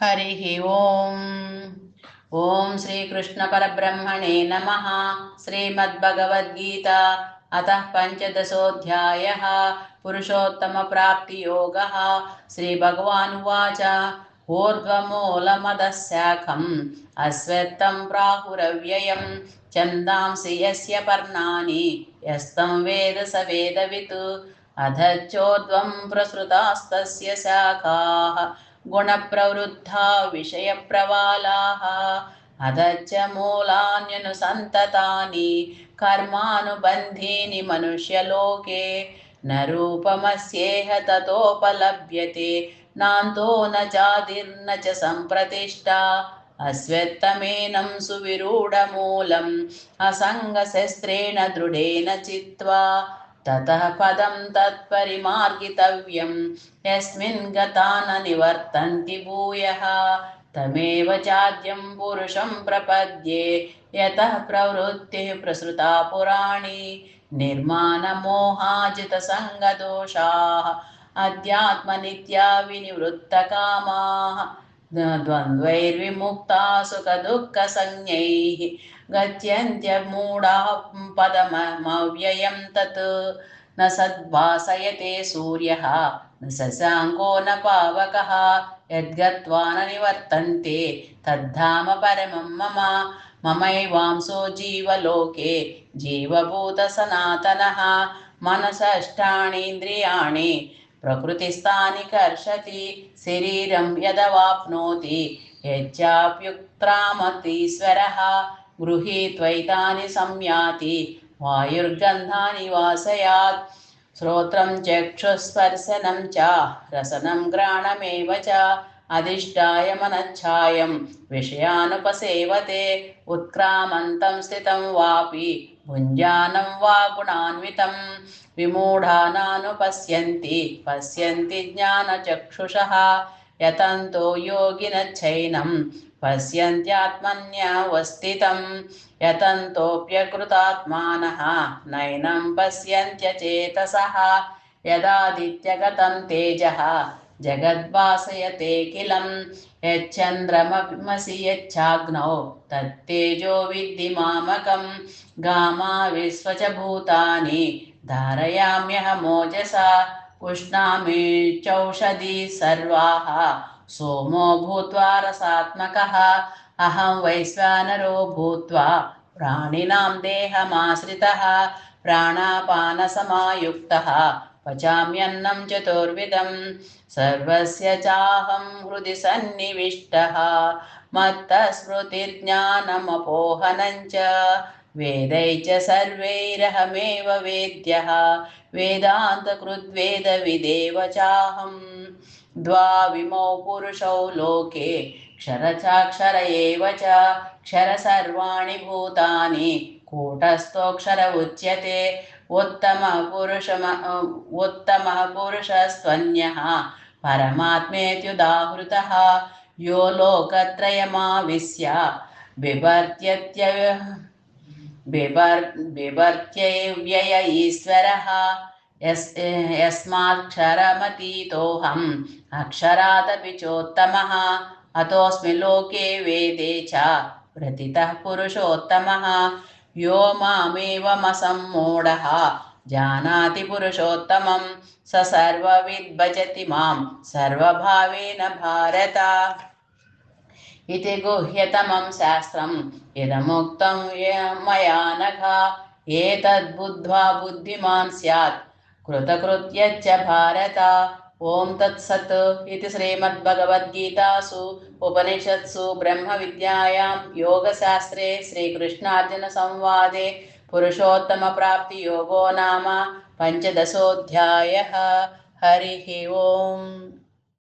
हरिः ओम्। ॐ श्रीकृष्णपरब्रह्मणे नमः। श्रीमद्भगवद्गीता अतः पञ्चदशोऽध्यायः। पुरुषोत्तमप्राप्तियोगः। श्रीभगवानुवाच ऊर्ध्वमूलमदः शाखम् अश्वत्थं प्राहुरव्ययं छन्दांसि यस्य पर्णानि यस्तं वेद स वेदवित् अधश्चोर्ध्वं प्रसृतास्तस्य शाखाः गुणप्रवृद्धा विषयप्रवालाः अधश्च मूलान्यनुसन्ततानि कर्मानुबन्धीनि मनुष्यलोके न रूपमस्येह ततोपलभ्यते नान्तो न चादिर्न च सम्प्रतिष्ठा अश्वत्थमेनं सुविरूढमूलम् असङ्गशस्त्रेण दृढेन चित्वा ततः पदं तत्परिमार्गितव्यं यस्मिन् गता न निवर्तन्ति भूयः तमेव चाद्यं पुरुषं प्रपद्ये यतः प्रवृत्तिः प्रसृता पुराणी निर्माणमोहाजितसङ्गदोषाः अध्यात्मनित्या विनिवृत्तकामाः द्वन्द्वैर्विमुक्ता सुखदुःखसंज्ञैः गच्छन्त्यमूढाः पदमव्ययं तत् न सद्भासयते सूर्यः न शशाङ्को न पावकः यद्गत्वा न निवर्तन्ते तद्धाम परमं मम ममैवांसो जीवलोके जीवभूतसनातनः मनसष्टानीन्द्रियाणि प्रकृतिस्थानि कर्षति शरीरं यदवाप्नोति यच्चाप्युत्क्रामतीश्वरः गृहीत्वैतानि संयाति वायुर्गन्धानि वासयात् श्रोत्रं चक्षुस्पर्शनं च रसनं घ्राणमेव च अधिष्ठाय मनच्छायं विषयानुपसेवते उत्क्रामन्तं स्थितं वापि भुञ्जानं वा गुणान्वितं विमूढानानुपश्यन्ति पश्यन्ति ज्ञानचक्षुषः यतन्तो योगिनश्चैनं पश्यन्त्यात्मन्यवस्थितं यतन्तोऽप्यकृतात्मानः नैनं पश्यन्त्यचेतसः यदादित्यगतं तेजः जगद्भासयतेऽखिलं यच्चन्द्रमसि यच्चाग्नौ तत्तेजो विद्धि मामकं गामाविश्वच भूतानि धारयाम्यहमोजसा पुष्णामि चौषधी सर्वाः सोमो भूत्वा रसात्मकः अहं वैश्वानरो भूत्वा प्राणिनां देहमाश्रितः प्राणापानसमायुक्तः पचाम्यन्नं चतुर्विधं सर्वस्य चाहं हृदि सन्निविष्टः मत्तस्मृतिर्ज्ञानमपोहनं च वेदैश्च सर्वैरहमेव वेद्यः वेदान्तकृद्वेदविदेव चाहं द्वाविमौ पुरुषौ लोके क्षरचाक्षर एव च क्षर सर्वाणि भूतानि कूटस्थोऽक्षर उच्यते उत्तमः पुरुषस्त्वन्यः परमात्मेत्युदाहृतः यो लोकत्रयमाविश्य बिभर्त्यव्यय ईश्वरः यस्माक्षरमतीतोऽहम् अक्षरादपि चोत्तमः अतोऽस्मि लोके वेदे च प्रतितः पुरुषोत्तमः यो मामेवमसम्मूढः जानाति पुरुषोत्तमं स सर्वविद् भजति मां सर्वभावेन भारत इति गुह्यतमं शास्त्रम् इदमुक्तं मया नघ एतद्बुद्ध्वा बुद्धिमान् स्यात् कृतकृत्यश्च भारत ओं तत्सत् इति श्रीमद्भगवद्गीतासु उपनिषत्सु ब्रह्मविद्यायां योगशास्त्रे श्रीकृष्णार्जुनसंवादे पुरुषोत्तमप्राप्तियोगो नाम पञ्चदशोऽध्यायः। हरिः ओम्।